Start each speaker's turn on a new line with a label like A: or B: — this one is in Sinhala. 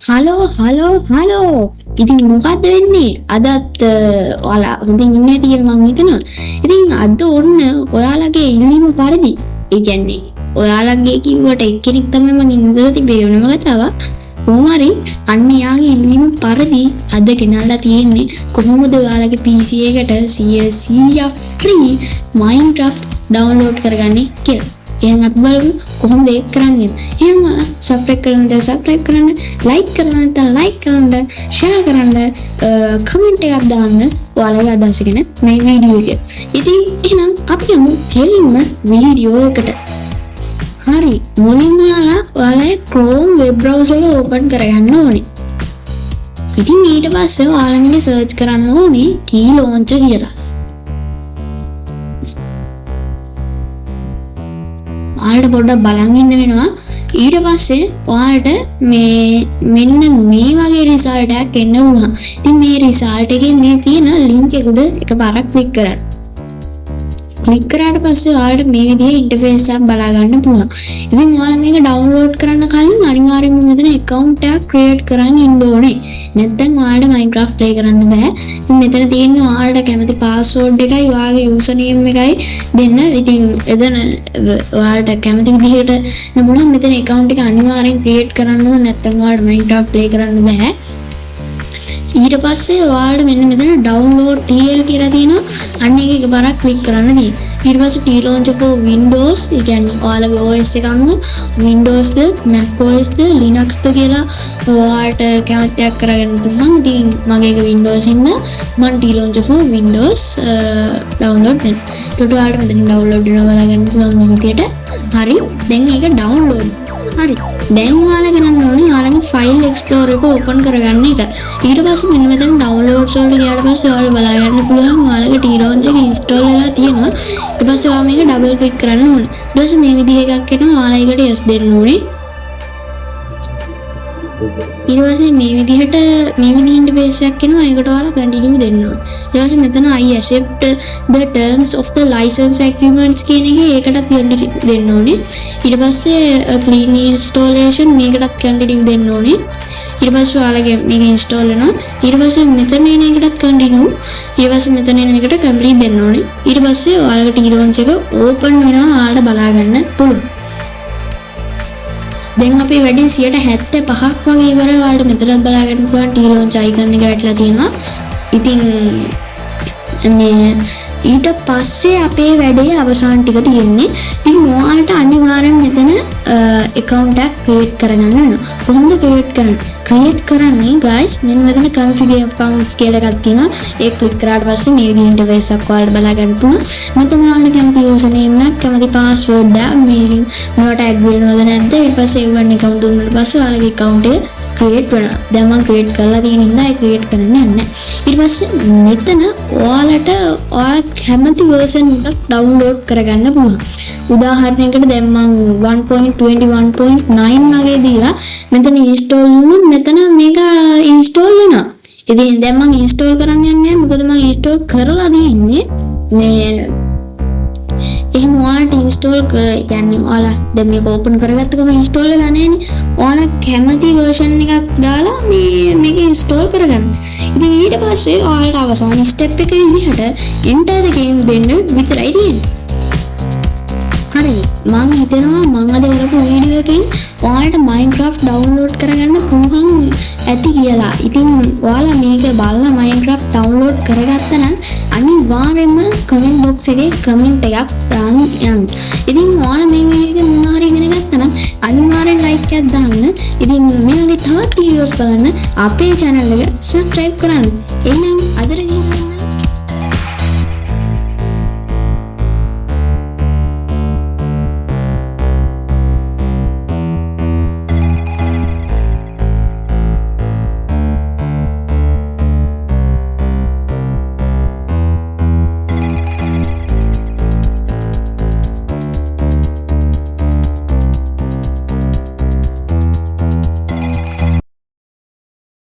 A: හලෝ ඉතින් මොකක්ද වෙන්නේ අදත් ඔයාලා හොඳින් ඉන්නේ කියලා මම හිතනවා. ඉතින් අද ඔන්න ඔයාලගේ ඉල්ලීම පරිදි ඒ කියන්නේ ඔයාලගේ කිව්වට එක්කෙනෙක් තමයි මම ඉඳලා තිබේ වෙනම කතාවක්. කොහොම හරි අන්න යාගේ ඉල්ලීම පරිදි අද ගෙනල්ලා තියෙන්නේ කොහොමද ඔයාලගේ PC එකට 100% free Minecraft download කරගන්නේ කියලා. එහෙනම් අපි බලමු කොහොමද ඒක කරන්නේ. එහෙනම් ඔයාලා subscribe කරන්න, like කරන්න, share කරන්න, comment එකක් දාන්න ඔයාලගේ අදහස ගැන මේ වීඩියෝ එක. ඉතින් එහෙනම් අපි යමු කෙලින්ම වීඩියෝ එකට. හරි මුලින්ම ඔයාලා Chrome web browser එක open කරගන්න ඕනේ. ඉතින් ඊට පස්සේ ඔයාලා මේක search කරන්න ඕනේ key launcher කියලා. ඔයාලට පොඩ්ඩක් බලන් ඉන්න වෙනවා. ඊට පස්සේ ඔයාලට මෙන්න මේ වගේ රිසල්ට් එකක් එන්න වුණා. ඉතින් මේ රිසල්ට් එකේ මේ තියෙන link එක උඩ එකපාරක් click කරන්න. ක්ලික් කරාට පස්සේ ඔයාලට මේ විදිහේ ඉන්ටර්ෆේස් එකක් බලා ගන්න පුළුවන්. ඉතින් ඔයාලා මේක ඩවුන්ලෝඩ් කරන්න කලින් අනිවාර්යයෙන්ම මෙතන account එකක් create කරන් ඉන්න ඕනේ. නැත්නම් ඔයාලට Minecraft play කරන්න බෑ. ඉතින් මෙතන තියෙන ඔයාලට කැමති password එකයි ඔයාගේ username එකයි දෙන්න. ඉතින් එතන ඔයාලට කැමති විදිහට නමුත් මෙතන account එක අනිවාර්යෙන් create කරන්න ඕනේ. නැත්නම් ඔයාලට Minecraft play කරන්න බෑ. ඊට පස්සේ ඔයාලට මෙන්න මෙතන download TL කියලා තියෙනවා. අන්න ඒක එකපාරක් click කරන්න තියෙනවා. ඊට පස්සේ T launcher for Windows, ඒ කියන්නේ ඔයාලගේ OS එක අනුව Windows ද, Mac OS ද, Linux ද කියලා ඔයාලට කැමතියක් කරගන්න පුළුවන්. ඉතින් මගේ එක Windows හින්දා මම T launcher for Windows download කරනවා. එතකොට ඔයාලට මෙතන download වෙනවා බලගන්න පුළුවන් මේ විදියට. හරි. දැන් ඒක download. හරි. දැන් ඔයාලා කරන්න ඕනේ ඔයාලගේ file explorer එක open කරගන්න එක. ඊට පස්සේ මෙන්න මෙතන downloads වලට ගියාට පස්සේ ඔයාලා බලා ගන්න පුළුවන් ඔයාලගේ T launcher එක install වෙලා තියෙනවා. ඊට පස්සේ ඔයා මේක double click කරන්න ඕනේ. ඊට පස්සේ මේ විදිහ එකක් එනවා. ඔයාලා ඒකට yes දෙන්න ඕනේ. ඊට පස්සේ මේ විදිහට ඉන්ටර්ෆේස් එකක් එනවා. ඒකට ඔයාලා continue දෙන්න ඕනේ. ඊට පස්සේ මෙතන I accept the terms of the license agreements කියන එකේ ඒකටත් දෙන්න ඕනේ. ඊට පස්සේ clean installation මේකටත් continue දෙන්න ඕනේ. ඊට පස්සේ ඔයාලගේ මේක install වෙනවා. ඊට පස්සේ මෙතන එන එකටත් continue. ඊට පස්සේ මෙතන එන එකට complete දෙන්න ඕනේ. ඊට පස්සේ ඔයාලගේ T launcher එක open වෙනවා. ඔයාලට බලා ගන්න පුළුවන්. දැන් අපි වැඩි 75ක් වගේ ඉවර ඔයාලට මෙතනත් බලා ගන්න පුළුවන්. T launcher icon එක වැටලා තියෙනවා. ඉතින් මේ ඊට පස්සේ අපේ වැඩේ අවසාන ටික තියෙන්නේ. ඉතින් ඔයාලට අනිවාර්යෙන් මෙතන account එකක් create කරගන්න වෙනවා. කොහොමද create කරන්නේ guys? මෙන්න මෙතන configure accounts කියලා එකක් තියෙනවා. ඒක click කරාට පස්සේ මේ විදිහේ interface එකක් ඔයාලට බලා ගන්න පුළුවන්. මෙතන ඔයාලට කැමති username එකක්, කැමති password එකක්, මේකෙන් මොකට agree වෙනවද නැද්ද? ඊට පස්සේ ඒවන් account දුන්නාට පස්සේ ඔයාලගේ account එක create වෙනවා. දැන් මම create කරලා තියෙන හින්දා ඒක create කරන්න යන්නේ. ඊට පස්සේ මෙතන ඔයාලට ඔයාලා කැමති version එකක් download කරගන්න පුළුවන්. උදාහරණයකට දැන් මම 1.21.9 වගේ දීලා මෙතන install වුණොත් මෙතන මේක install වෙනවා. ඉතින් දැන් මම install කරන්න යන්නේ මොකද මම install කරලා තියෙන්නේ මේ එහෙම ඔයාලට install කියන්නේ ඔයාලා දැන් මේක open කරගත්ත ගමන් install වෙලා නැහැනේ. ඔයාලා කැමති version එකක් දාලා මේක install කරගන්න. ඉතින් ඊට පස්සේ ඔයාලට අවසාන step එක විදිහට enter the game දෙන්න විතරයි තියෙන්නේ. හරි මම හිතනවා මම අද කරපු වීඩියෝ එකෙන් ඔයාලට Minecraft download කරගන්න පුළුවන් ඇති කියලා. ඉතින් ඔයාලා මේක බලලා Minecraft download කරගත්තා නම් අනිවාර්යයෙන්ම comment box එකේ comment එකක් දාන්න යන්න. ඉතින් ඔයාලා මේ වීඩියෝ එක මොනවා හරි ඉගෙන ගත්තා නම් අනිවාර්යෙන් like එකක් දාන්න. ඉතින් මේ වගේ තවත් videos බලන්න අපේ channel එක subscribe කරන්න. එහෙනම් අදට